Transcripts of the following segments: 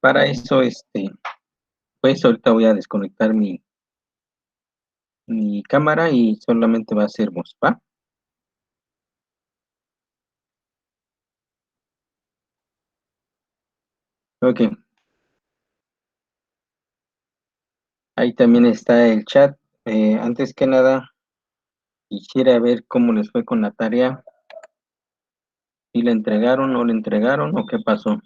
Para eso, pues ahorita voy a desconectar mi cámara y solamente va a ser voz, ¿va? Ok, ahí también está el chat. Antes que nada, quisiera ver cómo les fue con la tarea. ¿Si la entregaron, no la entregaron o qué pasó?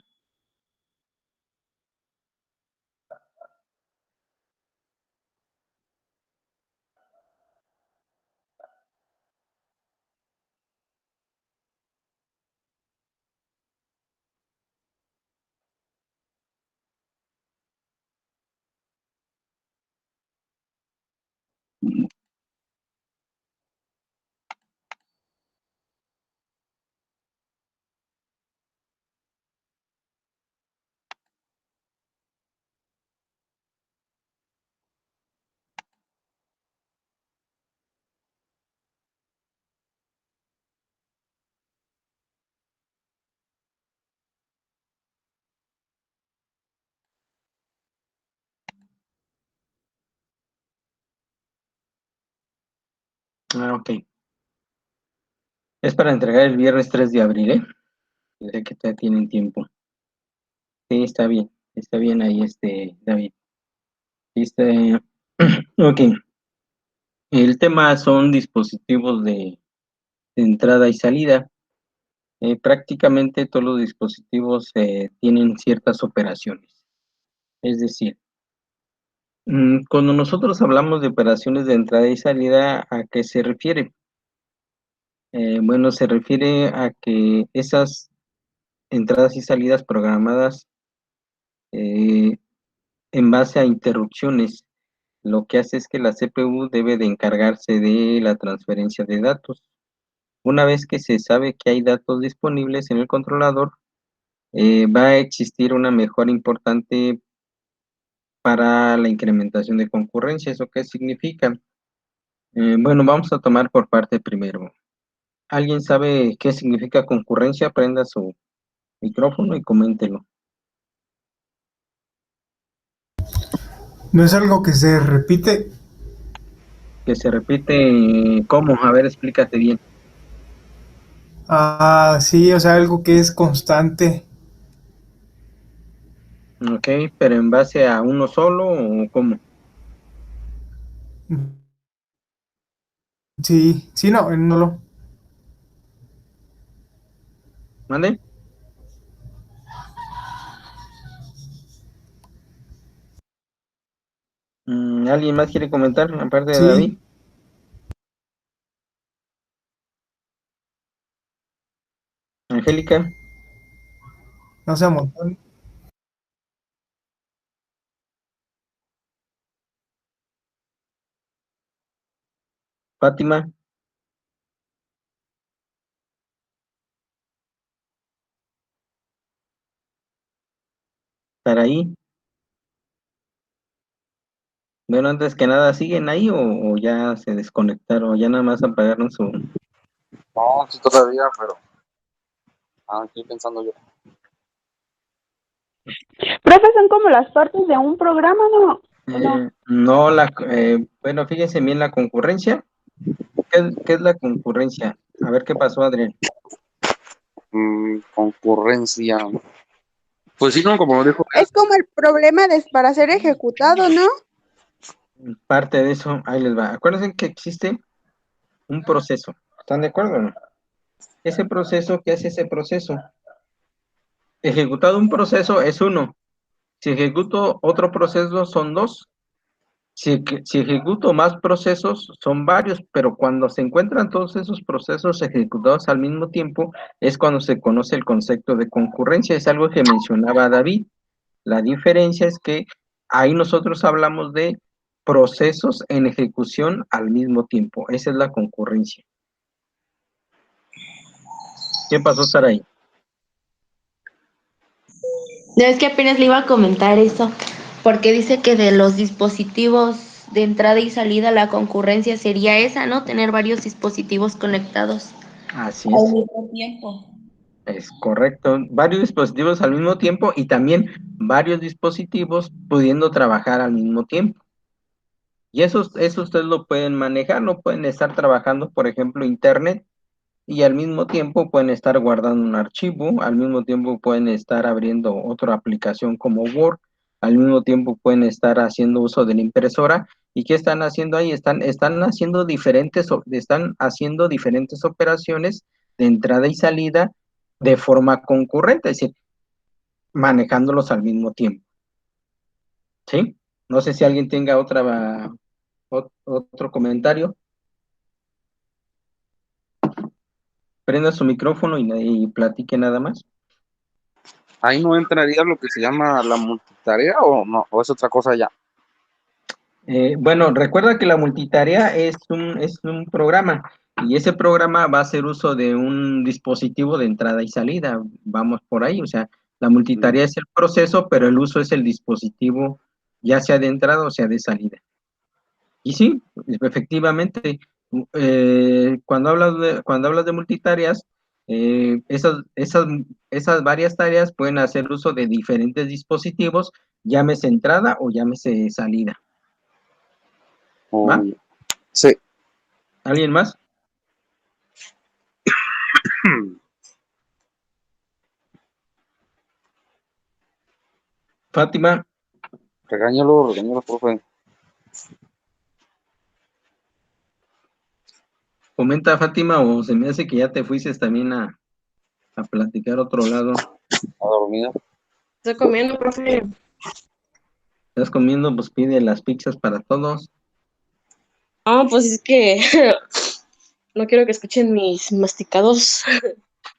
Ah, ok. Es para entregar el viernes 3 de abril, ¿eh? Sé que todavía tienen tiempo. Sí, está bien ahí, David. Este, ok. El tema son dispositivos de entrada y salida. Prácticamente todos los dispositivos tienen ciertas operaciones. Es decir, cuando nosotros hablamos de operaciones de entrada y salida, ¿a qué se refiere? Bueno, se refiere a que esas entradas y salidas programadas eh, en base a interrupciones, lo que hace es que la CPU debe de encargarse de la transferencia de datos. Una vez que se sabe que hay datos disponibles en el controlador, va a existir una mejora importante para la incrementación de concurrencia. ¿Eso qué significa? Bueno, vamos a tomar por parte primero. ¿Alguien sabe qué significa concurrencia? Prenda su micrófono y coméntelo. ¿No es algo que se repite? Que se repite, ¿cómo? A ver, explícate bien. Ah, sí, o sea, algo que es constante. Ok, pero en base a uno solo o cómo. Sí, sí, no, no lo. ¿Vale? ¿Alguien más quiere comentar aparte de Sí, David? Angélica, no sé, un montón. Fátima, Saraí. Bueno, antes que nada, ¿siguen ahí o ya se desconectaron? Ya nada más apagaron su... No, sí todavía, pero estoy pensando yo. Profe, son como las partes de un programa, ¿no? ¿O no? No, bueno, fíjense bien la concurrencia. ¿Qué es la concurrencia? A ver qué pasó, Adrián. Concurrencia. Pues sí, no, como lo dijo. Es como el problema para ser ejecutado, ¿no? Parte de eso, ahí les va. Acuérdense que existe un proceso. ¿Están de acuerdo o no? Ese proceso, ¿qué es ese proceso? Ejecutado un proceso es uno. Si ejecuto otro proceso son dos. Si ejecuto más procesos son varios, pero cuando se encuentran todos esos procesos ejecutados al mismo tiempo es cuando se conoce el concepto de concurrencia. Es algo que mencionaba David. La diferencia es que ahí nosotros hablamos de procesos en ejecución al mismo tiempo. Esa es la concurrencia. ¿Qué pasó, Saray? No, es que apenas le iba a comentar eso, porque dice que de los dispositivos de entrada y salida la concurrencia sería esa, ¿no? Tener varios dispositivos conectados Así al es. mismo tiempo. Es correcto. Varios dispositivos al mismo tiempo y también varios dispositivos pudiendo trabajar al mismo tiempo. Y eso ustedes lo pueden manejar, no pueden estar trabajando, por ejemplo, internet y al mismo tiempo pueden estar guardando un archivo, al mismo tiempo pueden estar abriendo otra aplicación como Word, al mismo tiempo pueden estar haciendo uso de la impresora. ¿Y qué están haciendo ahí? Están haciendo diferentes operaciones de entrada y salida de forma concurrente, es decir, manejándolos al mismo tiempo. ¿Sí? No sé si alguien tenga otro comentario. Prenda su micrófono y platique nada más. Ahí no entraría lo que se llama la multitarea o no, o es otra cosa ya. Bueno, recuerda que la multitarea es un programa y ese programa va a hacer uso de un dispositivo de entrada y salida. Vamos por ahí, o sea, la multitarea es el proceso, pero el uso es el dispositivo, ya sea de entrada o sea de salida. Y sí, efectivamente, cuando hablas de multitareas, esas varias tareas pueden hacer uso de diferentes dispositivos, llámese entrada o llámese salida. ¿Va? Sí. ¿Alguien más? Fátima, Regáñalo, profe. comenta Fátima, o se me hace que ya te fuiste también a platicar a otro lado. A dormir. Estoy comiendo, profe. ¿Estás comiendo? Pues pide las pizzas para todos. Ah, pues es que no quiero que escuchen mis masticados.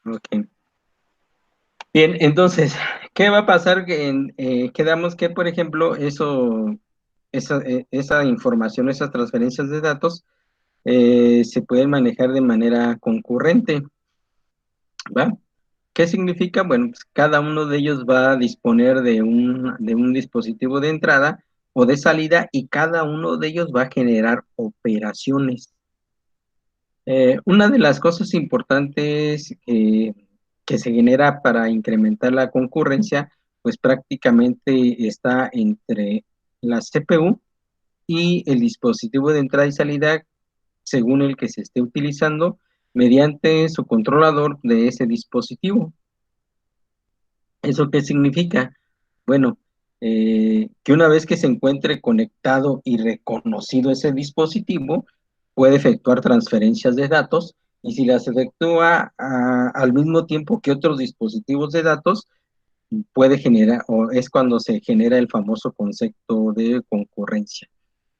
Ok. Bien, entonces, ¿qué va a pasar? Quedamos que, por ejemplo, esa información, esas transferencias de datos, se pueden manejar de manera concurrente, ¿va? ¿Qué significa? Bueno, pues cada uno de ellos va a disponer de un dispositivo de entrada o de salida y cada uno de ellos va a generar operaciones. Una de las cosas importantes que se genera para incrementar la concurrencia, pues prácticamente está entre la CPU y el dispositivo de entrada y salida, según el que se esté utilizando, mediante su controlador de ese dispositivo. ¿Eso qué significa? Bueno, que una vez que se encuentre conectado y reconocido ese dispositivo, puede efectuar transferencias de datos y si las efectúa al mismo tiempo que otros dispositivos de datos, puede generar, o es cuando se genera el famoso concepto de concurrencia,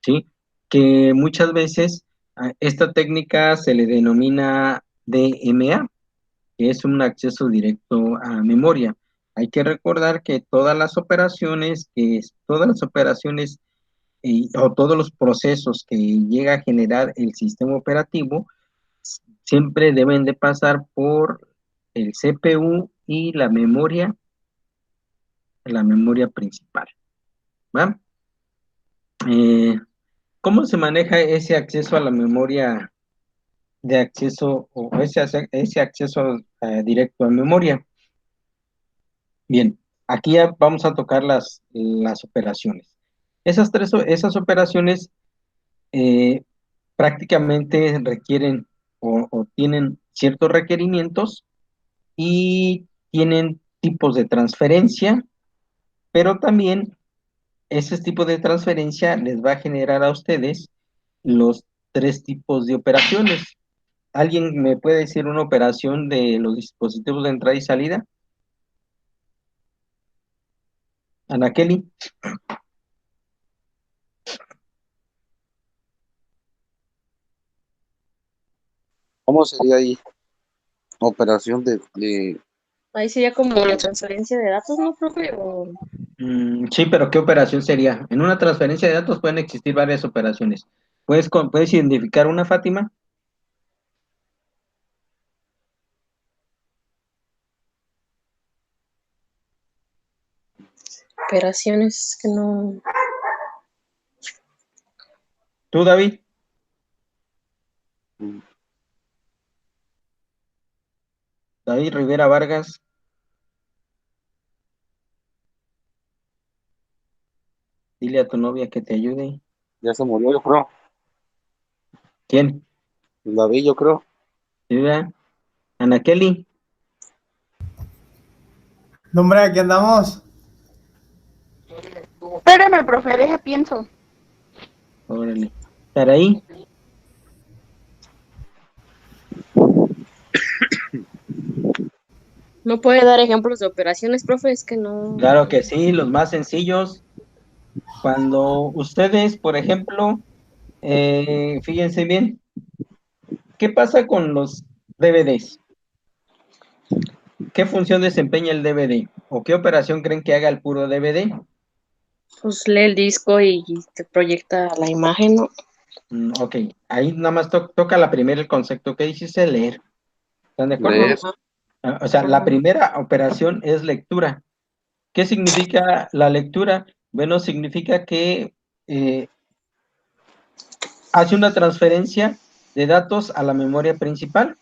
¿sí? Que muchas veces a esta técnica se le denomina DMA, que es un acceso directo a memoria. Hay que recordar que todas las operaciones o todos los procesos que llega a generar el sistema operativo siempre deben de pasar por el CPU y la memoria principal, ¿va? Eh, ¿Cómo se maneja ese acceso a la memoria de acceso o ese acceso directo a memoria? Bien, aquí ya vamos a tocar las operaciones. Esas operaciones eh, prácticamente requieren o tienen ciertos requerimientos y tienen tipos de transferencia, pero también ese tipo de transferencia les va a generar a ustedes los tres tipos de operaciones. ¿Alguien me puede decir una operación de los dispositivos de entrada y salida? Ana Kelly. ¿Cómo sería ahí? Operación de Ahí sería como la transferencia de datos, ¿no, profe? Sí, pero ¿qué operación sería? En una transferencia de datos pueden existir varias operaciones. ¿Puedes identificar una, Fátima? Operaciones que no. ¿Tú, David? David Rivera Vargas, dile a tu novia que te ayude. Ya se murió, yo creo. ¿Quién? David, yo creo. ¿Sí, verdad? Ana Kelly. No, hombre, aquí andamos. Espérame, profe, deje pienso. Órale. Saraí. ¿No puede dar ejemplos de operaciones, profe? Es que no. Claro que sí, los más sencillos. Cuando ustedes, por ejemplo, fíjense bien, ¿qué pasa con los DVDs? ¿Qué función desempeña el DVD? ¿O qué operación creen que haga el puro DVD? Pues lee el disco y te proyecta la imagen, ¿no? Ok, ahí nada más toca la primera el concepto que dice leer. ¿Están de acuerdo? Leer. Ajá. O sea, la Ajá. primera operación es lectura. ¿Qué significa la lectura? Bueno, significa que eh, hace una transferencia de datos a la memoria principal.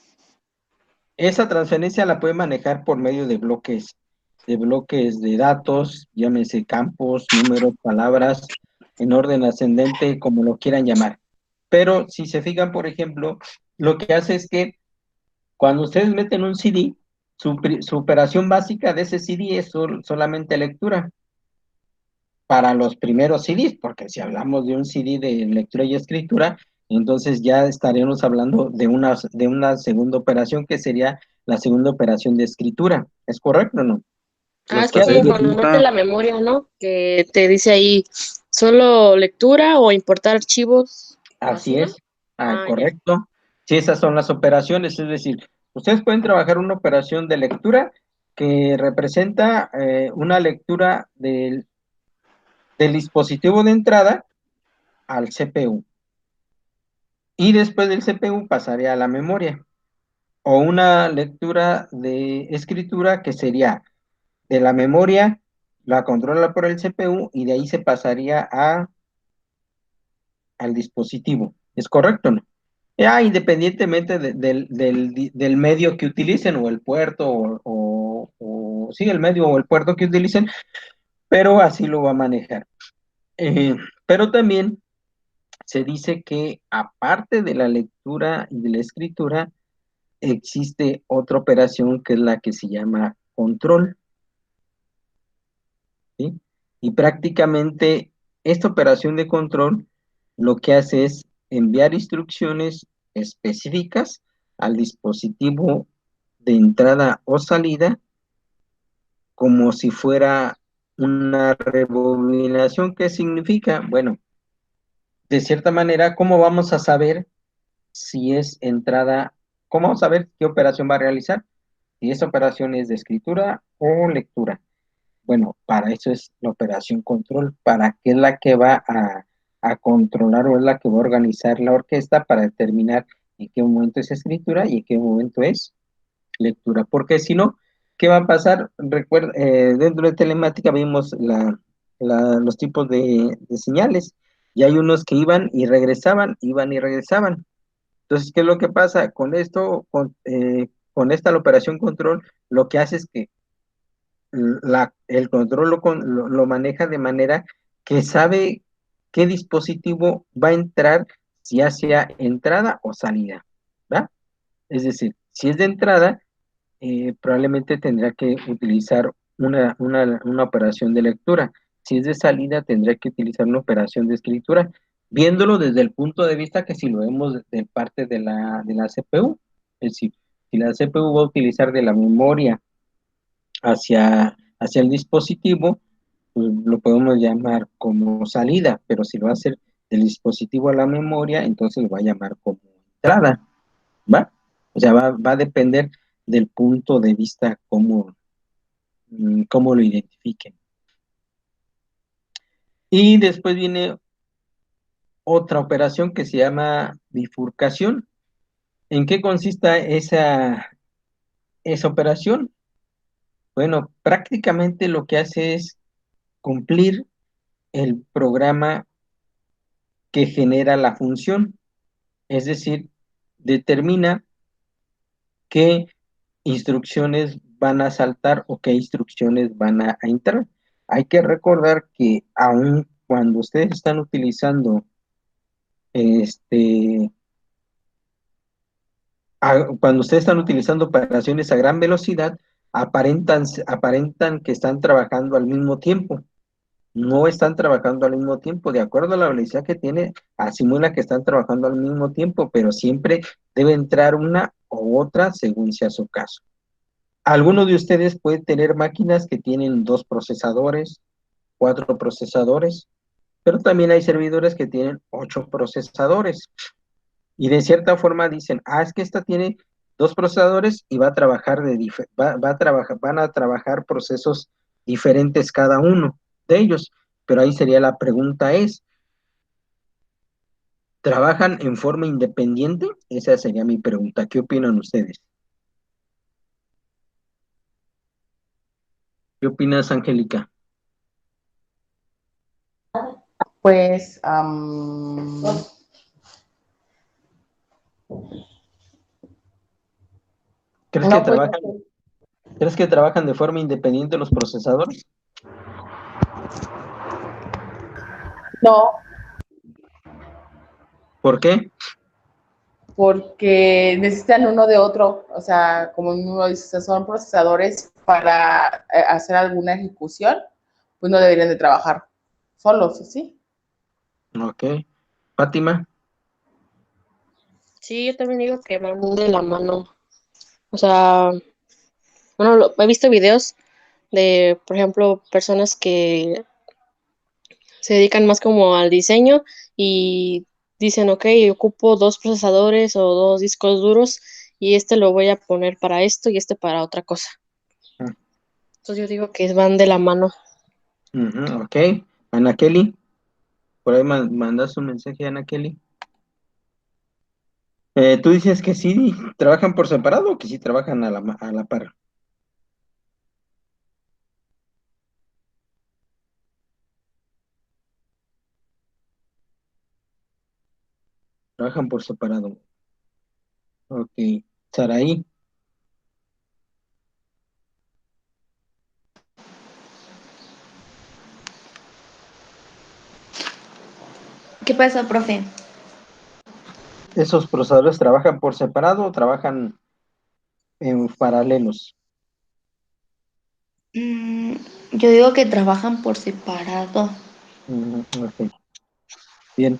Esa transferencia la puede manejar por medio de bloques de datos, llámese campos, números, palabras, en orden ascendente, como lo quieran llamar. Pero si se fijan, por ejemplo, lo que hace es que cuando ustedes meten un CD, su operación básica de ese CD es solamente lectura para los primeros CDs, porque si hablamos de un CD de lectura y escritura, entonces ya estaríamos hablando de una segunda operación que sería la segunda operación de escritura. ¿Es correcto o no? Ah, Lo es que como hace, cuando mete la memoria, ¿no? Que te dice ahí solo lectura o importar archivos o así, así ¿no? es, Ah, ya. correcto. Sí, esas son las operaciones, es decir, ustedes pueden trabajar una operación de lectura que representa una lectura del dispositivo de entrada al CPU. Y después del CPU pasaría a la memoria. O una lectura de escritura que sería de la memoria, la controla por el CPU y de ahí se pasaría al dispositivo. ¿Es correcto o no? Ya independientemente del medio que utilicen o el puerto sí, el medio o el puerto que utilicen, pero así lo va a manejar. Pero también se dice que aparte de la lectura y de la escritura, existe otra operación que es la que se llama control, ¿sí? Y prácticamente esta operación de control lo que hace es enviar instrucciones específicas al dispositivo de entrada o salida como si fuera una rebobinación. ¿Qué significa? Bueno, de cierta manera, ¿cómo vamos a saber si es entrada? ¿Cómo vamos a ver qué operación va a realizar? Si esa operación es de escritura o lectura. Bueno, para eso es la operación control, para que es la que va a controlar o es la que va a organizar la orquesta para determinar en qué momento es escritura y en qué momento es lectura. Porque si no, ¿qué va a pasar? Recuerda, dentro de telemática vimos los tipos de señales y hay unos que iban y regresaban. Entonces, ¿qué es lo que pasa? Con esto, con esta la operación control, lo que hace es que el control lo maneja de manera que sabe qué dispositivo va a entrar, si hacia entrada o salida, ¿verdad? Es decir, si es de entrada, probablemente tendrá que utilizar una operación de lectura. Si es de salida, tendrá que utilizar una operación de escritura, viéndolo desde el punto de vista que si lo vemos de parte de la CPU, es decir, si la CPU va a utilizar de la memoria hacia el dispositivo, pues lo podemos llamar como salida, pero si lo va a hacer del dispositivo a la memoria, entonces lo va a llamar como entrada, ¿va? O sea, va a depender del punto de vista cómo lo identifiquen. Y después viene otra operación que se llama bifurcación. ¿En qué consiste esa operación? Bueno, prácticamente lo que hace es cumplir el programa que genera la función, es decir, determina que instrucciones van a saltar o qué instrucciones van a entrar. Hay que recordar que aun cuando ustedes están utilizando cuando ustedes están utilizando operaciones a gran velocidad, aparentan que están trabajando al mismo tiempo. No están trabajando al mismo tiempo. De acuerdo a la velocidad que tiene, asimila que están trabajando al mismo tiempo, pero siempre debe entrar una u otra según sea su caso. Algunos de ustedes pueden tener máquinas que tienen 2 procesadores, 4 procesadores, pero también hay servidores que tienen 8 procesadores. Y de cierta forma dicen, es que esta tiene 2 procesadores y va a trabajar van a trabajar procesos diferentes cada uno de ellos. Pero ahí sería la pregunta ¿trabajan en forma independiente? Esa sería mi pregunta. ¿Qué opinan ustedes? ¿Qué opinas, Angélica? Pues, ¿Crees que no, pues, trabajan, ¿crees que trabajan de forma independiente los procesadores? no, ¿Por qué? porque necesitan uno de otro, o sea, como uno dice, son procesadores para hacer alguna ejecución, pues no deberían de trabajar solos, ¿sí? Ok. Fátima. Sí, yo también digo que van de la mano. O sea, bueno, he visto videos de, por ejemplo, personas que se dedican más como al diseño y dicen, ok, ocupo 2 procesadores o 2 discos duros y este lo voy a poner para esto y este para otra cosa. Entonces yo digo que van de la mano. Ok. Ana Kelly. Por ahí mandas un mensaje a Ana Kelly. ¿Tú dices que sí trabajan por separado o que sí trabajan a la par? Trabajan por separado. Ok. Saraí. ¿Qué pasó, profe? ¿Esos procesadores trabajan por separado o trabajan en paralelos? Mm, yo digo que trabajan por separado. Ok. Bien.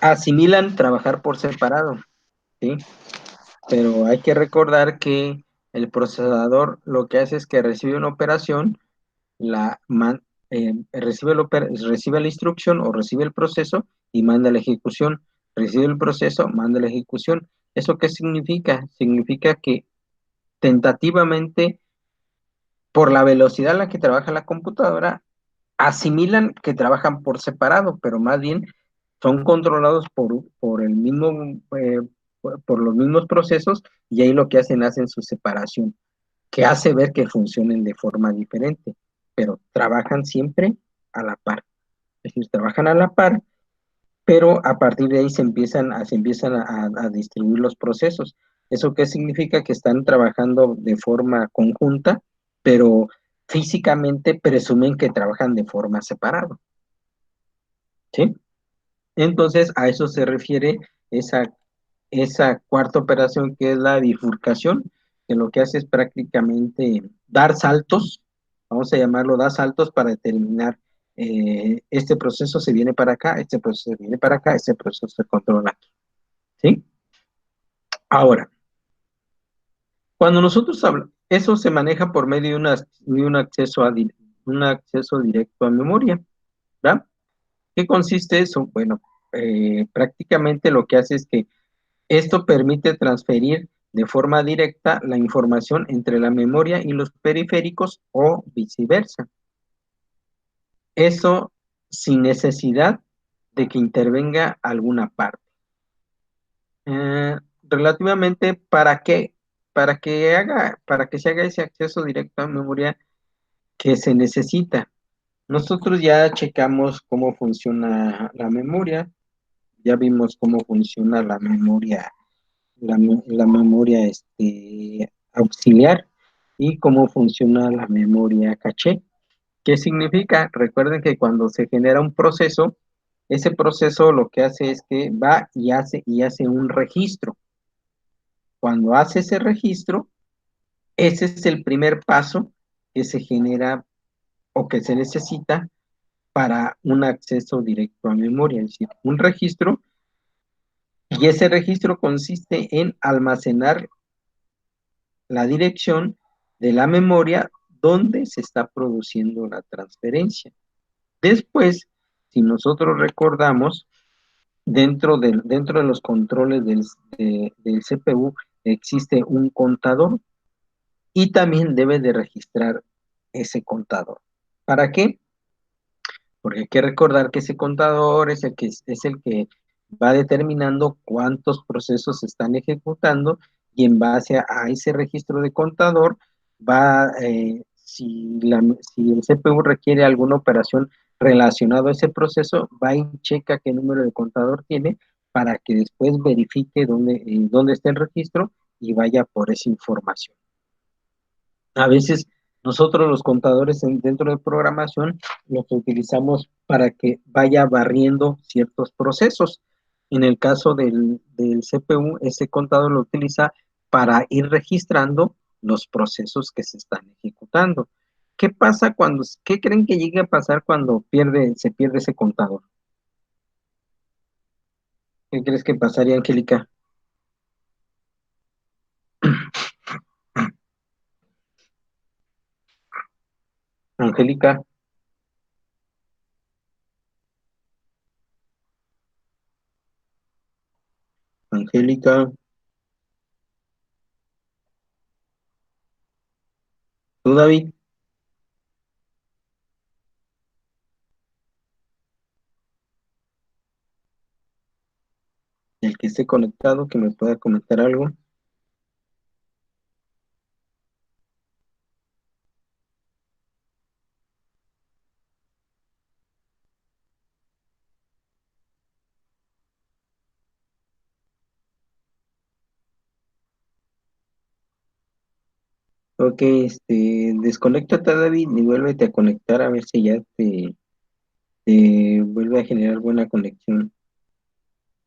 Asimilan trabajar por separado, ¿sí? Pero hay que recordar que el procesador lo que hace es que recibe una operación, recibe la instrucción o recibe el proceso y manda la ejecución. Recibe el proceso, manda la ejecución. ¿Eso qué significa? Significa que tentativamente, por la velocidad a la que trabaja la computadora, asimilan que trabajan por separado, pero más bien son controlados por el mismo, por los mismos procesos, y ahí lo que hacen su separación, que hace ver que funcionen de forma diferente, pero trabajan siempre a la par. Es decir, trabajan a la par, pero a partir de ahí se empiezan a distribuir los procesos. ¿Eso qué significa? Que están trabajando de forma conjunta, pero físicamente presumen que trabajan de forma separada, ¿sí? Entonces, a eso se refiere esa cuarta operación, que es la bifurcación, que lo que hace es prácticamente dar saltos, vamos a llamarlo dar saltos para determinar este proceso se viene para acá, este proceso se viene para acá, este proceso se controla aquí, ¿sí? Ahora, cuando nosotros hablamos, eso se maneja por medio un acceso directo a memoria, ¿verdad? ¿Qué consiste eso? Bueno, prácticamente lo que hace es que esto permite transferir de forma directa la información entre la memoria y los periféricos o viceversa. Eso sin necesidad de que intervenga alguna parte. Relativamente, ¿para qué? Para que se haga ese acceso directo a memoria que se necesita. Nosotros ya checamos cómo funciona la memoria, ya vimos cómo funciona la memoria auxiliar y cómo funciona la memoria caché. ¿Qué significa? Recuerden que cuando se genera un proceso, ese proceso lo que hace es que va y hace un registro. Cuando hace ese registro, ese es el primer paso que se genera o que se necesita para un acceso directo a memoria, es decir, un registro, y ese registro consiste en almacenar la dirección de la memoria donde se está produciendo la transferencia. Después, si nosotros recordamos, dentro de los controles del CPU existe un contador y también debe de registrar ese contador. ¿Para qué? Porque hay que recordar que ese contador es el que va determinando cuántos procesos se están ejecutando y en base a ese registro de contador si el CPU requiere alguna operación relacionada a ese proceso, va y checa qué número de contador tiene para que después verifique dónde está el registro y vaya por esa información. A veces nosotros los contadores dentro de programación los utilizamos para que vaya barriendo ciertos procesos. En el caso del CPU, ese contador lo utiliza para ir registrando los procesos que se están ejecutando. ¿Qué creen que llegue a pasar cuando se pierde ese contador? ¿Qué crees que pasaría, Angélica? Angélica, Angélica, tú, David, el que esté conectado, que me pueda comentar algo. Ok, desconéctate, David, y vuélvete a conectar a ver si ya te vuelve a generar buena conexión.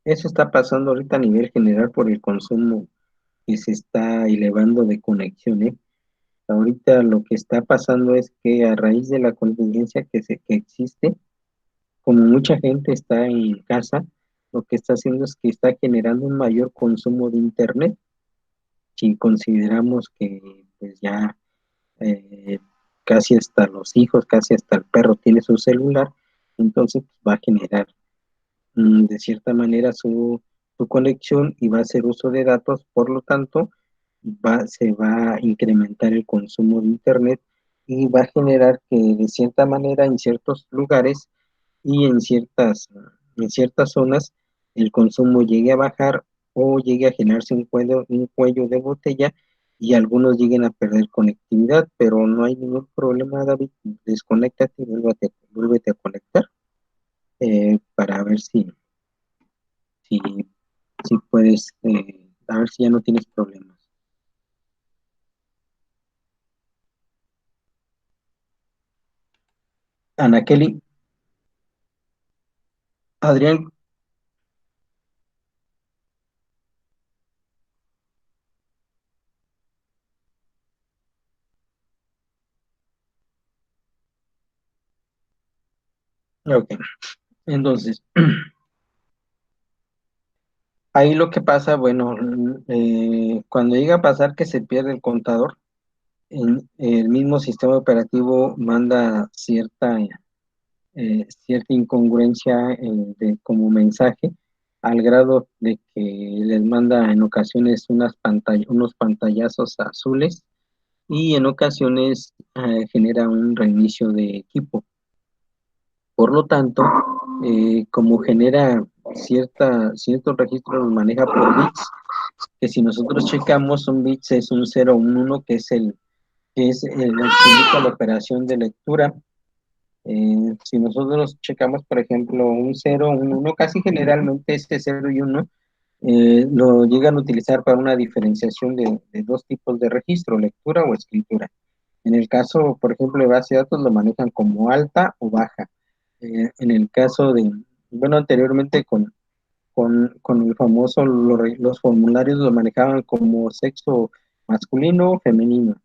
Eso está pasando ahorita a nivel general por el consumo que se está elevando de conexión, ¿eh? Ahorita lo que está pasando es que a raíz de la contingencia que existe, como mucha gente está en casa, lo que está haciendo es que está generando un mayor consumo de internet. Si consideramos que pues ya eh, casi hasta los hijos, casi hasta el perro tiene su celular, entonces pues, va a generar de cierta manera su conexión y va a hacer uso de datos, por lo tanto se va a incrementar el consumo de internet y va a generar que de cierta manera en ciertos lugares y en ciertas zonas el consumo llegue a bajar o llegue a generarse un cuello de botella y algunos lleguen a perder conectividad, pero no hay ningún problema, David. Desconéctate y vuélvete a conectar para ver si, si puedes, a ver si ya no tienes problemas. Ana Kelly, Adrián, ok, entonces, ahí lo que pasa, bueno, cuando llega a pasar que se pierde el contador, el mismo sistema operativo manda cierta incongruencia como mensaje, al grado de que les manda en ocasiones unos pantallazos azules y en ocasiones genera un reinicio de equipo. Por lo tanto, como genera ciertos registros, los maneja por bits, que si nosotros checamos un bits es un 0 o un 1, que es el que indica la operación de lectura. Si nosotros checamos, por ejemplo, un 0, un 1, casi generalmente este 0 y 1 lo llegan a utilizar para una diferenciación de dos tipos de registro, lectura o escritura. En el caso, por ejemplo, de base de datos lo manejan como alta o baja. En el caso de, bueno, anteriormente con el famoso, los formularios lo manejaban como sexo masculino o femenino.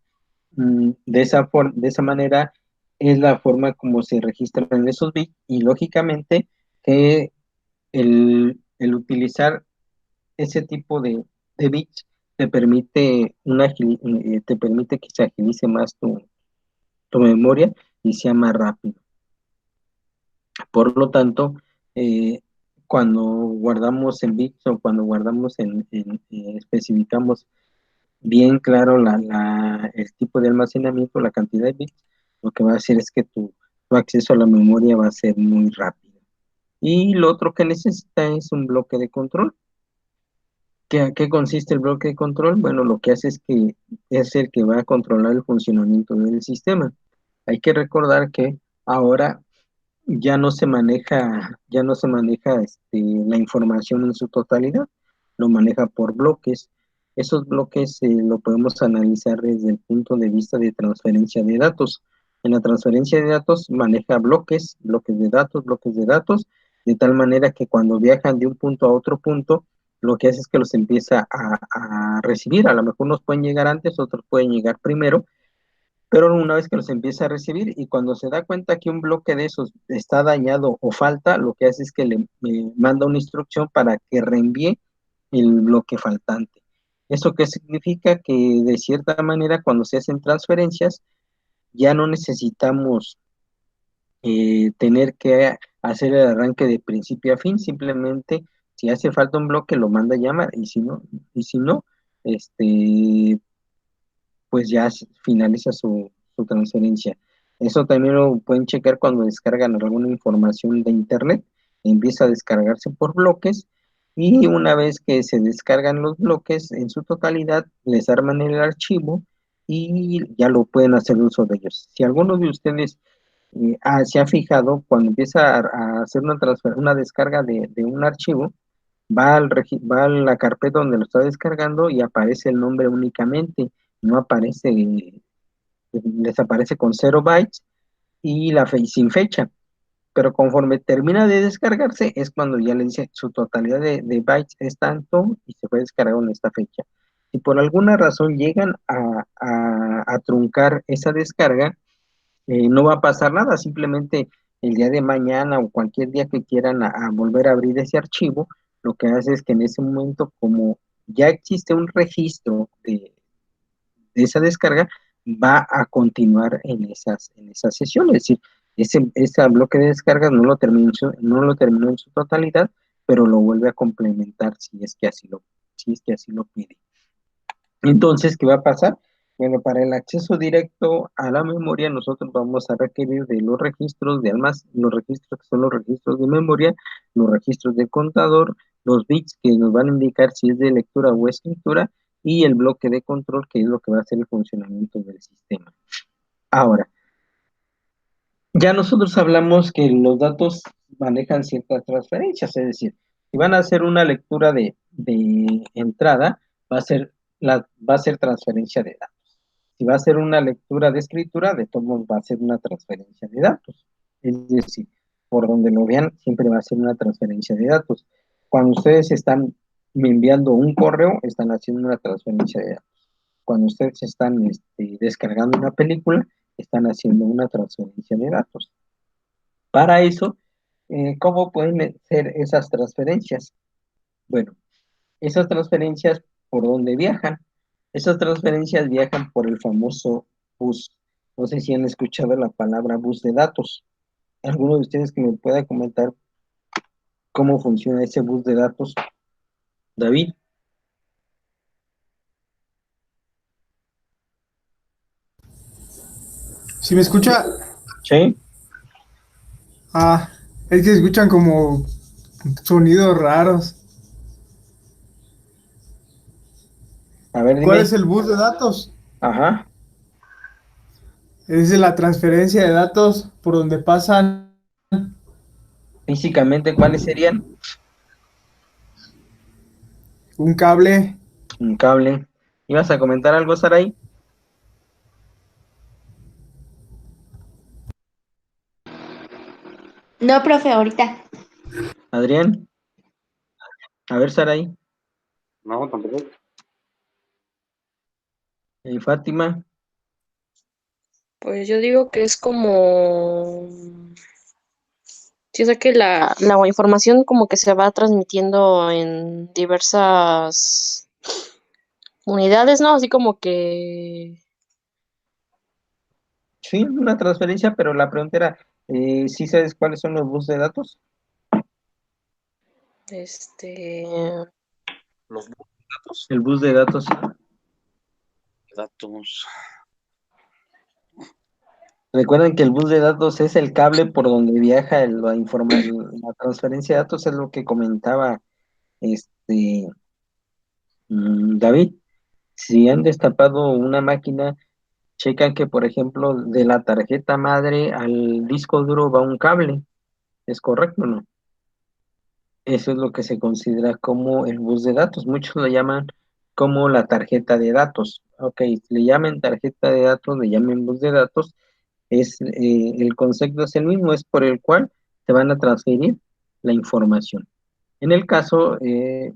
De esa manera es la forma como se registran esos bits y lógicamente que el utilizar ese tipo de bits te permite que se agilice más tu memoria y sea más rápido. Por lo tanto, cuando guardamos en bits o cuando guardamos especificamos bien claro el tipo de almacenamiento, la cantidad de bits, lo que va a hacer es que tu acceso a la memoria va a ser muy rápido. Y lo otro que necesita es un bloque de control. ¿Qué consiste el bloque de control? Bueno, lo que hace es que es el que va a controlar el funcionamiento del sistema. Hay que recordar que ahora ya no se maneja la información en su totalidad, lo maneja por bloques. Esos bloques lo podemos analizar desde el punto de vista de transferencia de datos. En la transferencia de datos maneja bloques de datos, de tal manera que cuando viajan de un punto a otro punto, lo que hace es que los empieza a recibir. A lo mejor unos pueden llegar antes, otros pueden llegar primero, pero una vez que los empieza a recibir y cuando se da cuenta que un bloque de esos está dañado o falta, lo que hace es que le manda una instrucción para que reenvíe el bloque faltante. ¿Eso qué significa? Que de cierta manera cuando se hacen transferencias ya no necesitamos tener que hacer el arranque de principio a fin, simplemente si hace falta un bloque lo manda a llamar y si no, pues ya finaliza su transferencia. Eso también lo pueden checar cuando descargan alguna información de internet, empieza a descargarse por bloques y una vez que se descargan los bloques en su totalidad, les arman el archivo y ya lo pueden hacer uso de ellos. Si alguno de ustedes se ha fijado, cuando empieza a hacer una descarga de un archivo, va a la carpeta donde lo está descargando y aparece el nombre únicamente, no aparece, les aparece con 0 bytes y sin fecha, pero conforme termina de descargarse es cuando ya le dice su totalidad de bytes es tanto y se fue descargado en esta fecha. Si por alguna razón llegan a truncar esa descarga, no va a pasar nada, simplemente el día de mañana o cualquier día que quieran a volver a abrir ese archivo, lo que hace es que en ese momento, como ya existe un registro de esa descarga, va a continuar en esas sesiones, es decir, ese bloque de descargas no lo terminó en su totalidad, pero lo vuelve a complementar si es que así lo pide. Entonces, ¿qué va a pasar? Bueno, para el acceso directo a la memoria, nosotros vamos a requerir de los registros los registros que son los registros de memoria, los registros de contador, los bits que nos van a indicar si es de lectura o escritura, y el bloque de control, que es lo que va a hacer el funcionamiento del sistema. Ahora, ya nosotros hablamos que los datos manejan ciertas transferencias, es decir, si van a hacer una lectura de entrada, va a ser transferencia de datos. Si va a ser una lectura de escritura, de todos modos va a ser una transferencia de datos. Es decir, por donde lo vean, siempre va a ser una transferencia de datos. Cuando ustedes están enviando un correo, están haciendo una transferencia de datos. Cuando ustedes están descargando una película, están haciendo una transferencia de datos. Para eso, ¿cómo pueden ser esas transferencias? Bueno, esas transferencias, ¿por dónde viajan? Esas transferencias viajan por el famoso bus. No sé si han escuchado la palabra bus de datos. ¿Alguno de ustedes que me pueda comentar cómo funciona ese bus de datos? David. ¿Sí me escucha? ¿Sí? Ah, es que escuchan como sonidos raros. A ver, ¿Cuál dime. es el bus de datos? Ajá. Es de la transferencia de datos por donde pasan. Físicamente, ¿cuáles serían? Un cable. Un cable. ¿Ibas a comentar algo, Saray? No, profe, ahorita. Adrián, a ver, Saray. No, tampoco. Fátima, Pues yo digo que es como, sí, o sea que la información como que se va transmitiendo en diversas unidades, ¿no? Así como que, sí, una transferencia, pero la pregunta era, ¿sí sabes cuáles son los bus de datos? este, Los datos. El bus de datos. Datos. Recuerden que el bus de datos es el cable por donde viaja la transferencia de datos, es lo que comentaba este David. Si han destapado una máquina, checan que, por ejemplo, de la tarjeta madre al disco duro va un cable. ¿Es correcto o no? Eso es lo que se considera como el bus de datos. Muchos lo llaman como la tarjeta de datos. Ok, le llamen tarjeta de datos, le llamen bus de datos, el concepto es el mismo, es por el cual te van a transferir la información. En el caso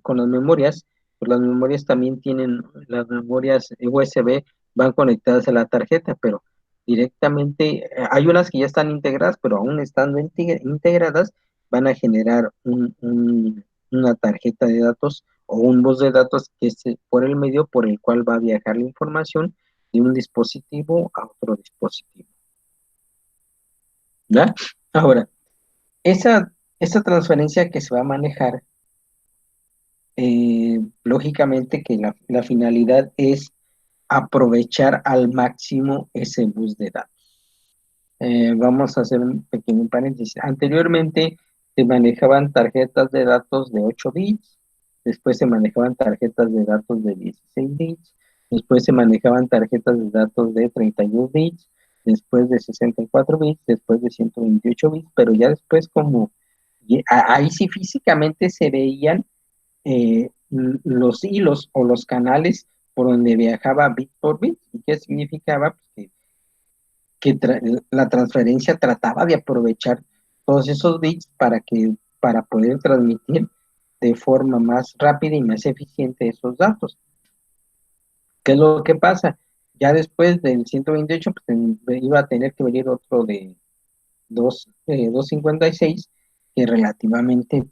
con las memorias, pues las memorias también tienen, las memorias USB van conectadas a la tarjeta, pero directamente, hay unas que ya están integradas, pero aún estando integradas, van a generar una tarjeta de datos o un bus de datos que es por el medio por el cual va a viajar la información de un dispositivo a otro dispositivo. ¿Ya? Ahora, esa transferencia que se va a manejar, lógicamente que la finalidad es aprovechar al máximo ese bus de datos. Vamos a hacer un pequeño paréntesis. Anteriormente se manejaban tarjetas de datos de 8 bits, después se manejaban tarjetas de datos de 16 bits, después se manejaban tarjetas de datos de 32 bits, después de 64 bits, después de 128 bits, pero ya después como ahí sí físicamente se veían los hilos o los canales por donde viajaba bit por bit. ¿Y qué significaba? Pues la transferencia trataba de aprovechar todos esos bits para poder transmitir de forma más rápida y más eficiente esos datos. ¿Qué es lo que pasa? Ya después del 128, pues, iba a tener que venir otro de 256, que relativamente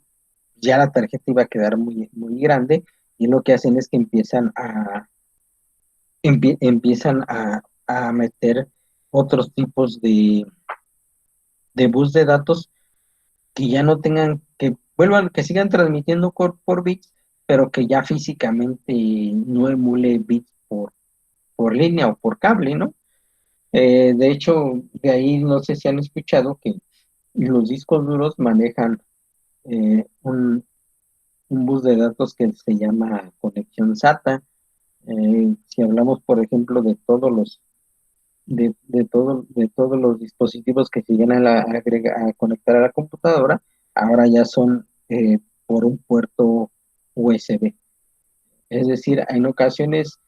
ya la tarjeta iba a quedar muy, muy grande, y lo que hacen es que empiezan a meter otros tipos de bus de datos que ya no tengan, que sigan transmitiendo por bits, pero que ya físicamente no emule bits por línea o por cable, ¿no? De hecho, de ahí no sé si han escuchado que los discos duros manejan un bus de datos que se llama conexión SATA. Si hablamos, por ejemplo, de todos los dispositivos que se llegan a conectar a la computadora, ahora ya son por un puerto USB. Es decir, en ocasiones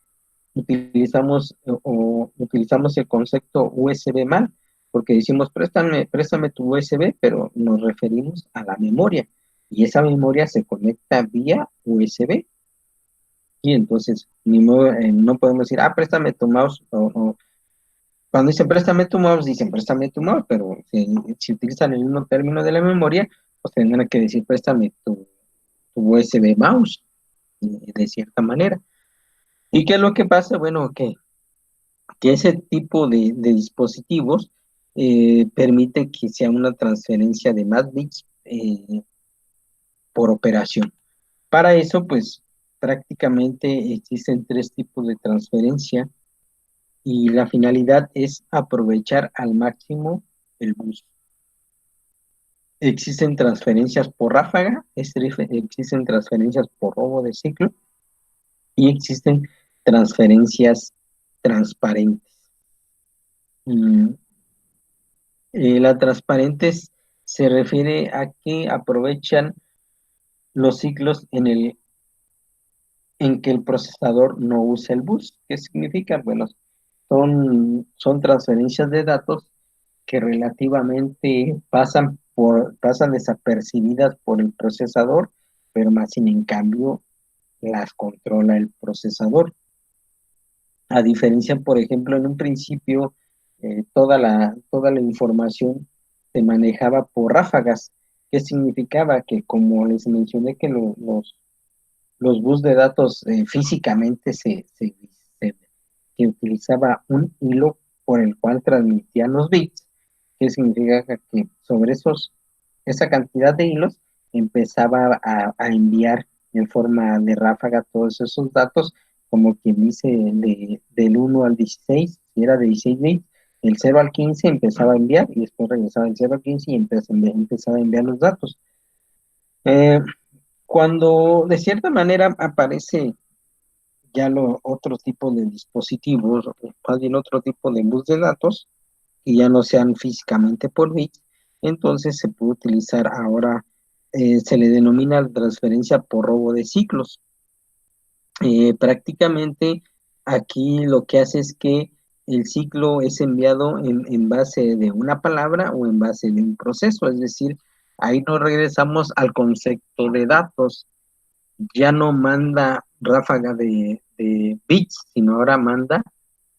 utilizamos el concepto USB mal, porque decimos, préstame tu USB, pero nos referimos a la memoria, y esa memoria se conecta vía USB, y entonces no podemos decir, préstame tu mouse, o cuando dicen préstame tu mouse, dicen préstame tu mouse, pero si utilizan el mismo término de la memoria, pues tendrán que decir préstame tu USB mouse, de cierta manera. ¿Y qué es lo que pasa? Bueno, que ese tipo de dispositivos permite que sea una transferencia de más bits por operación. Para eso, pues prácticamente existen tres tipos de transferencia, y la finalidad es aprovechar al máximo el bus. Existen transferencias por ráfaga, existen transferencias por robo de ciclo, y existen transferencias transparentes. Mm, las transparentes se refiere a que aprovechan los ciclos en que el procesador no usa el bus. ¿Qué significa? Bueno, son transferencias de datos que relativamente pasan desapercibidas por el procesador, pero más sin en cambio las controla el procesador. A diferencia, por ejemplo, en un principio, toda la información se manejaba por ráfagas. ¿Qué significaba? Que como les mencioné que los bus de datos físicamente se utilizaba un hilo por el cual transmitían los bits. ¿Qué significa? Que sobre esa cantidad de hilos empezaba a enviar en forma de ráfaga todos esos datos, como quien dice del 1 al 16, si era de 16 bits, el 0 al 15 empezaba a enviar y después regresaba el 0 al 15 y empezaba a enviar los datos. Eh, Cuando de cierta manera aparece ya otro tipo de dispositivos, más bien otro tipo de bus de datos, y ya no sean físicamente por bits, entonces se puede utilizar ahora, se le denomina transferencia por robo de ciclos. Prácticamente aquí lo que hace es que el ciclo es enviado en base de una palabra o en base de un proceso, es decir, ahí nos regresamos al concepto de datos. Ya no manda ráfaga de bits, sino ahora manda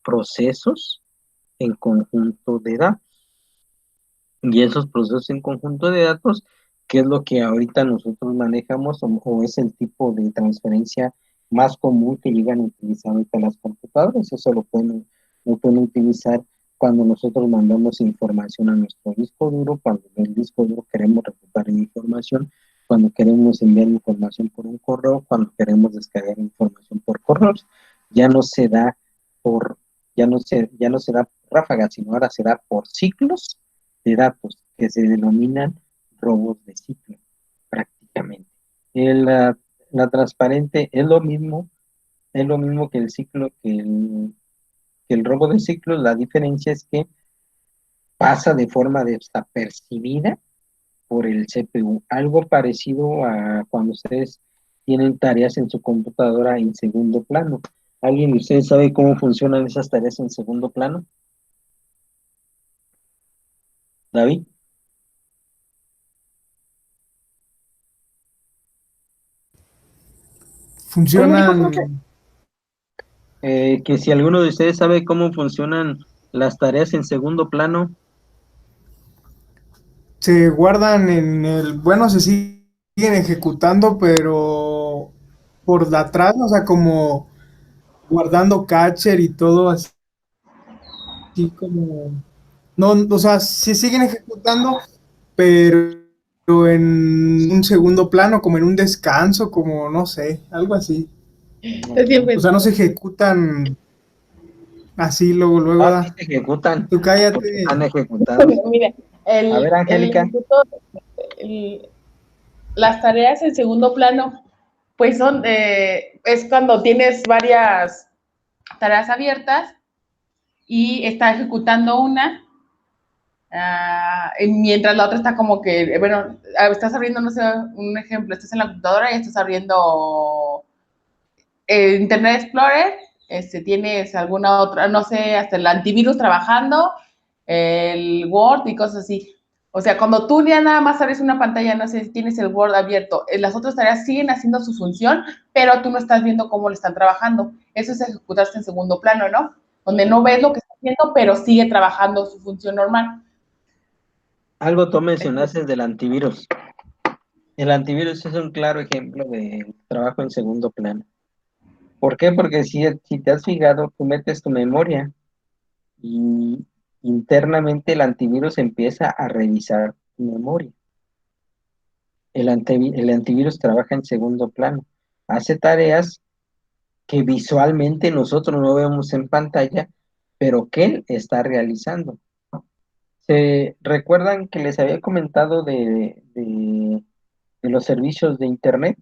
procesos en conjunto de datos. Y esos procesos en conjunto de datos, ¿qué es lo que ahorita nosotros manejamos o es el tipo de transferencia más común que llegan a utilizar ahorita las computadoras? Eso lo pueden utilizar cuando nosotros mandamos información a nuestro disco duro, cuando en el disco duro queremos recuperar información, cuando queremos enviar información por un correo, cuando queremos descargar información por correos. Ya no se da por, ya no se da ráfaga, sino ahora se da por ciclos de datos que se denominan robos de ciclo, prácticamente. La transparente es lo mismo que el ciclo, que el robo de ciclos. La diferencia es que pasa de forma desapercibida por el CPU, algo parecido a cuando ustedes tienen tareas en su computadora en segundo plano. ¿Alguien de ustedes sabe cómo funcionan esas tareas en segundo plano? David. Funcionan, Que si alguno de ustedes sabe cómo funcionan las tareas en segundo plano. se guardan en el, bueno, se siguen ejecutando, pero por atrás, o sea, como guardando catcher y todo así como, no, o sea, se siguen ejecutando, pero en un segundo plano, como en un descanso, como no sé, algo así. O sea, no se ejecutan así luego, luego, Sí se ejecutan, tú porque cállate. están ejecutados. Mire, A ver, el Angélica. el- las tareas en segundo plano, pues es cuando tienes varias tareas abiertas y está ejecutando una, y mientras la otra está como que, bueno, estás abriendo, no sé, un ejemplo, estás en la computadora y estás abriendo Internet Explorer, tienes alguna otra, no sé, hasta el antivirus trabajando, el Word y cosas así. O sea, cuando tú ya nada más abres una pantalla, no sé si tienes el Word abierto, las otras tareas siguen haciendo su función, pero tú no estás viendo cómo le están trabajando. Eso es ejecutarse en segundo plano, ¿no? Donde no ves lo que está haciendo, pero sigue trabajando su función normal. Algo tú mencionaste del antivirus. El antivirus es un claro ejemplo de trabajo en segundo plano. ¿Por qué? Porque si te has fijado, tú metes tu memoria y internamente el antivirus empieza a revisar tu memoria. El antivirus trabaja en segundo plano. Hace tareas que visualmente nosotros no vemos en pantalla, pero que él está realizando. ¿Se recuerdan que les había comentado de los servicios de Internet?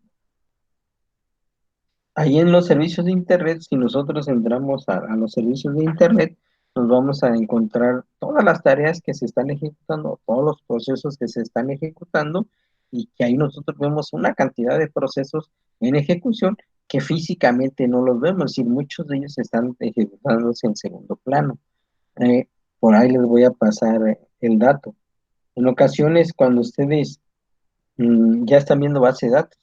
Ahí en los servicios de Internet, si nosotros entramos a los servicios de Internet, nos vamos a encontrar todas las tareas que se están ejecutando, todos los procesos que se están ejecutando, y que ahí nosotros vemos una cantidad de procesos en ejecución que físicamente no los vemos, es decir, muchos de ellos están ejecutándose en segundo plano. Por ahí les voy a pasar el dato. En ocasiones, cuando ustedes ya están viendo base de datos,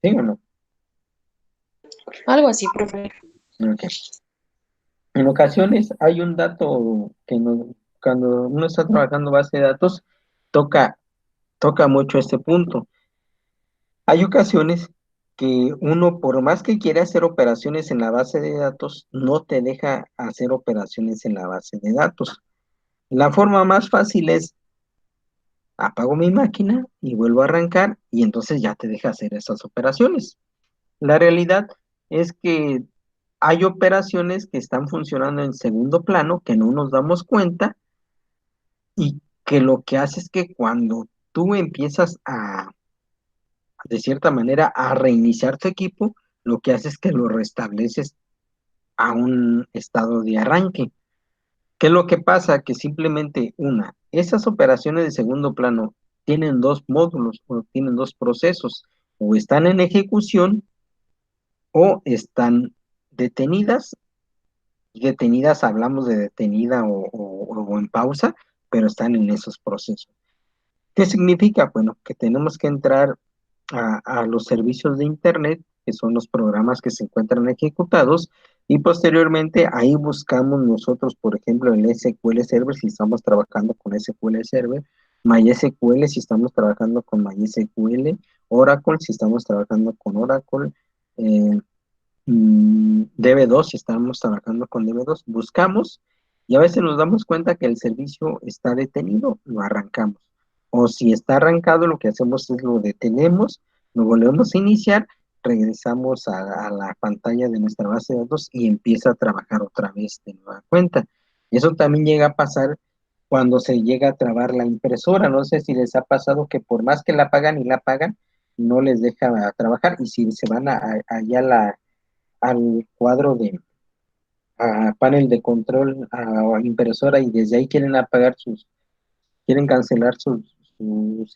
¿sí o no? Algo así, profe. Ok. En ocasiones hay un dato que cuando uno está trabajando base de datos, toca, toca mucho este punto. Hay ocasiones que uno, por más que quiera hacer operaciones en la base de datos, no te deja hacer operaciones en la base de datos. La forma más fácil es apago mi máquina y vuelvo a arrancar y entonces ya te deja hacer esas operaciones. La realidad es que hay operaciones que están funcionando en segundo plano que no nos damos cuenta y que lo que hace es que cuando tú empiezas de cierta manera, a reiniciar tu equipo, lo que hace es que lo restableces a un estado de arranque. ¿Qué es lo que pasa? Que simplemente esas operaciones de segundo plano tienen dos módulos o tienen dos procesos, o están en ejecución o están detenidas. Y detenidas hablamos de detenida o en pausa, pero están en esos procesos. ¿Qué significa? Bueno, que tenemos que entrar a los servicios de Internet, que son los programas que se encuentran ejecutados, y posteriormente ahí buscamos nosotros, por ejemplo, el SQL Server si estamos trabajando con SQL Server, MySQL si estamos trabajando con MySQL, Oracle si estamos trabajando con Oracle, eh, DB2 si estamos trabajando con DB2, buscamos y a veces nos damos cuenta que el servicio está detenido, lo arrancamos. O si está arrancado, lo que hacemos es lo detenemos, lo volvemos a iniciar, regresamos a la pantalla de nuestra base de datos y empieza a trabajar otra vez de nueva cuenta. Eso también llega a pasar cuando se llega a trabar la impresora. No sé si les ha pasado que por más que la apagan y la apagan, no les deja trabajar. Y si se van allá al cuadro de panel de control a impresora y desde ahí quieren quieren cancelar sus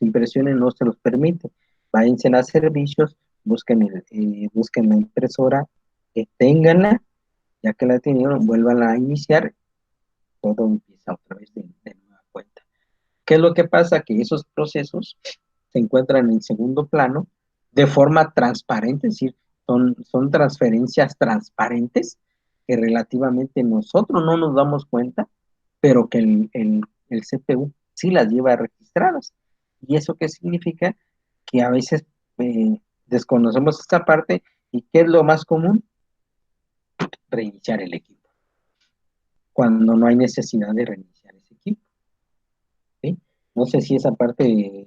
impresiones, no se los permite. Váyanse a servicios, busquen la impresora, ténganla, ya que la tienen, vuelvan a iniciar, todo empieza otra vez de nueva cuenta. ¿Qué es lo que pasa? Que esos procesos se encuentran en segundo plano de forma transparente, es decir, son transferencias transparentes que relativamente nosotros no nos damos cuenta, pero que el CPU sí las lleva registradas. ¿Y eso qué significa? Que a veces desconocemos esta parte y ¿qué es lo más común? Reiniciar el equipo, cuando no hay necesidad de reiniciar ese equipo. ¿Sí? No sé si esa parte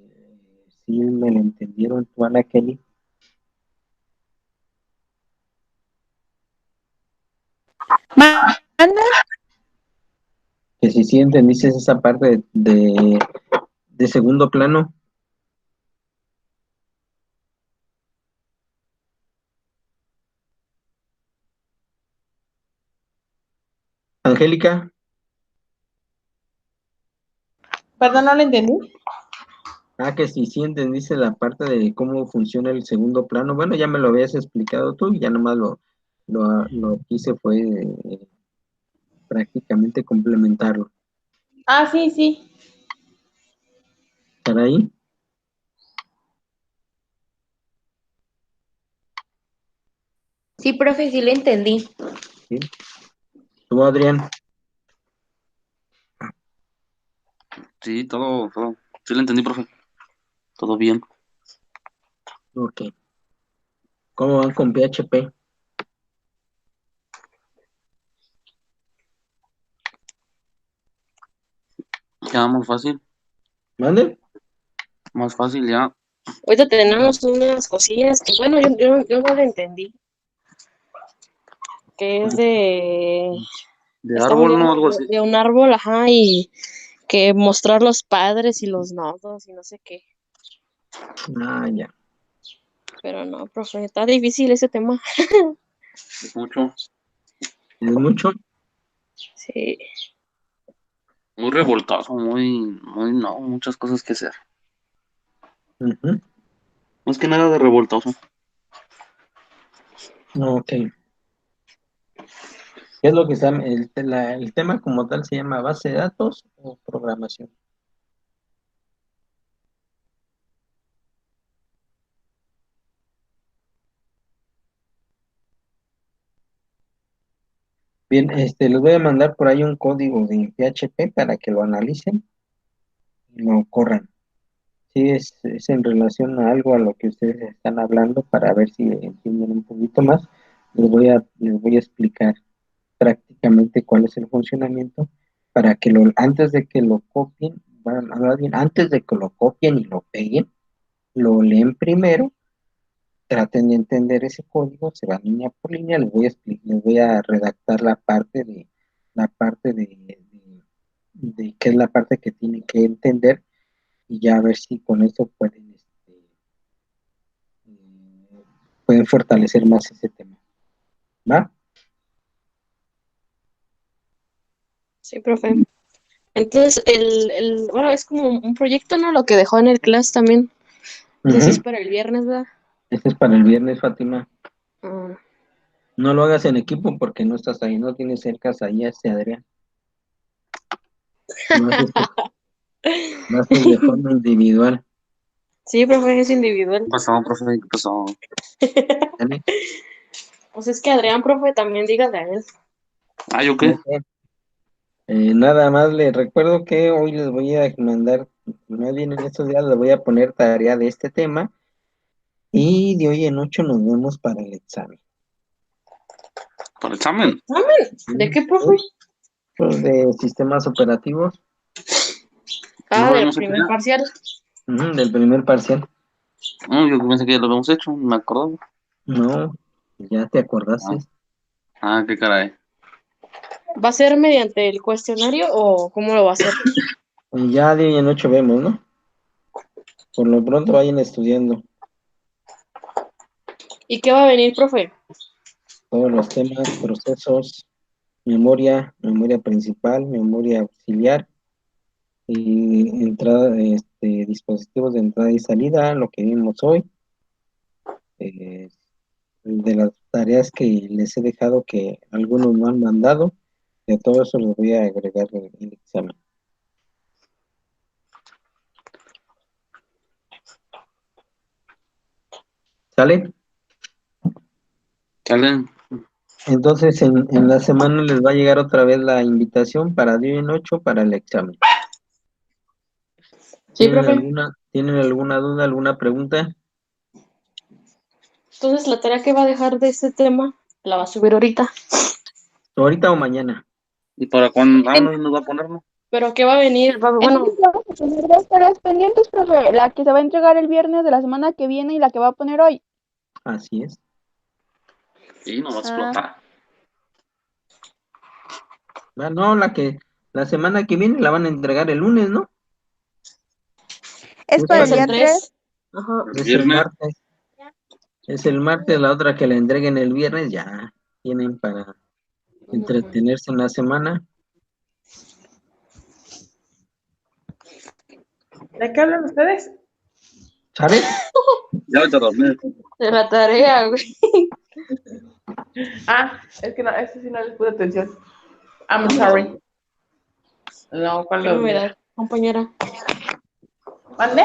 sí me la entendieron tú, Ana Kelly. ¿Manda? Que si sí entendiste esa parte de segundo plano. Angélica, Perdón, no lo entendí. que si sí entendiste la parte de cómo funciona el segundo plano. Bueno, ya me lo habías explicado tú y ya nomás lo quise fue prácticamente complementarlo. Ah, sí, sí. ¿Estará ahí? Sí, profe, sí le entendí. ¿Sí? ¿Tú, Adrián? Sí, todo. Sí lo entendí, profe. Todo bien. Ok. ¿Cómo van con PHP? Ya más fácil. ¿Mande? Más fácil ya. Ahorita tenemos unas cosillas que, bueno, yo no lo entendí. Que es De estamos árbol, viendo ¿no? Algo así. de un árbol, ajá, y que mostrar los padres y los nodos y no sé qué. Ya. Pero no, profe, está difícil ese tema. Es mucho. ¿Es mucho? Sí. Muy revoltoso, no, muchas cosas que hacer. Ujú. Más que nada de revoltoso. Ok. ¿Qué es lo que está, el tema como tal se llama base de datos o programación? Bien, les voy a mandar por ahí un código de PHP para que lo analicen y lo corran. Sí, es en relación a algo a lo que ustedes están hablando para ver si entienden un poquito más. Les voy a explicar prácticamente cuál es el funcionamiento para que antes de que lo copien, más bien, antes de que lo copien y lo peguen, lo leen primero, traten de entender ese código, se va línea por línea, les voy a redactar la parte de qué es la parte que tienen que entender y ya a ver si con eso pueden fortalecer más ese tema. ¿Va? Sí, profe. Entonces, bueno, es como un proyecto, ¿no? Lo que dejó en el class también. Ese sí es Ujú. para el viernes, ¿verdad? Este es para el viernes, Fátima. Ah, No lo hagas en equipo porque no estás ahí, no tienes cercas ahí a Adrián. Lo haces, lo haces de forma individual. Sí, profe, es individual. ¿Qué pasó, profe? ¿Qué pasó? ¿Sale? Pues es que Adrián, profe, también dígale a él. Ah, ¿yo qué? Ok. Nada más les recuerdo que hoy les voy a mandar, más bien en estos días les voy a poner tarea de este tema y de hoy en 8 nos vemos para el examen. ¿Para el examen? ¿De qué, profe? Pues de sistemas operativos, ¿No Ah, lo del hemos hecho primer ya? parcial. del primer parcial. No, yo pensé que ya lo habíamos hecho, no me acuerdo. No, ya te acordaste. Qué caray. ¿Va a ser mediante el cuestionario o cómo lo va a hacer? Ya de hoy en 8 vemos, ¿no? Por lo pronto vayan estudiando ¿Y qué va a venir, profe? todos los temas, procesos, memoria principal, memoria auxiliar y dispositivos de entrada y salida, lo que vimos hoy, eh, de las tareas que les he dejado que algunos no han mandado, de todo eso les voy a agregar el examen. ¿Sale? ¿Salen? Entonces en la semana les va a llegar otra vez la invitación para de hoy en 8 para el examen. Sí, profe. ¿Tienen alguna duda, alguna pregunta? Entonces, la tarea que va a dejar de este tema la va a subir ahorita. ¿Ahorita o mañana? ¿Y para cuándo? No nos va a poner, ¿no? ¿Pero qué va a venir? Bueno, Entonces vamos a tener dos tareas pendientes, profe. La que se va a entregar el viernes de la semana que viene y la que va a poner hoy. Así es. Sí, nos va a Ah, explotar. No, la semana que viene la van a entregar el lunes, ¿no? es Es para es el para el día 3. 3. Ajá. El es el viernes. martes. Es el martes, la otra que la entreguen el viernes, ya tienen para entretenerse en la semana. ¿De qué hablan ustedes? ¿Sale? Ya vete a dormir. De la tarea, güey. Es que no, eso sí no les puse atención. I'm sorry. No, ¿cuál ¿Qué lo me olvidé? da, compañera? ¿Mande?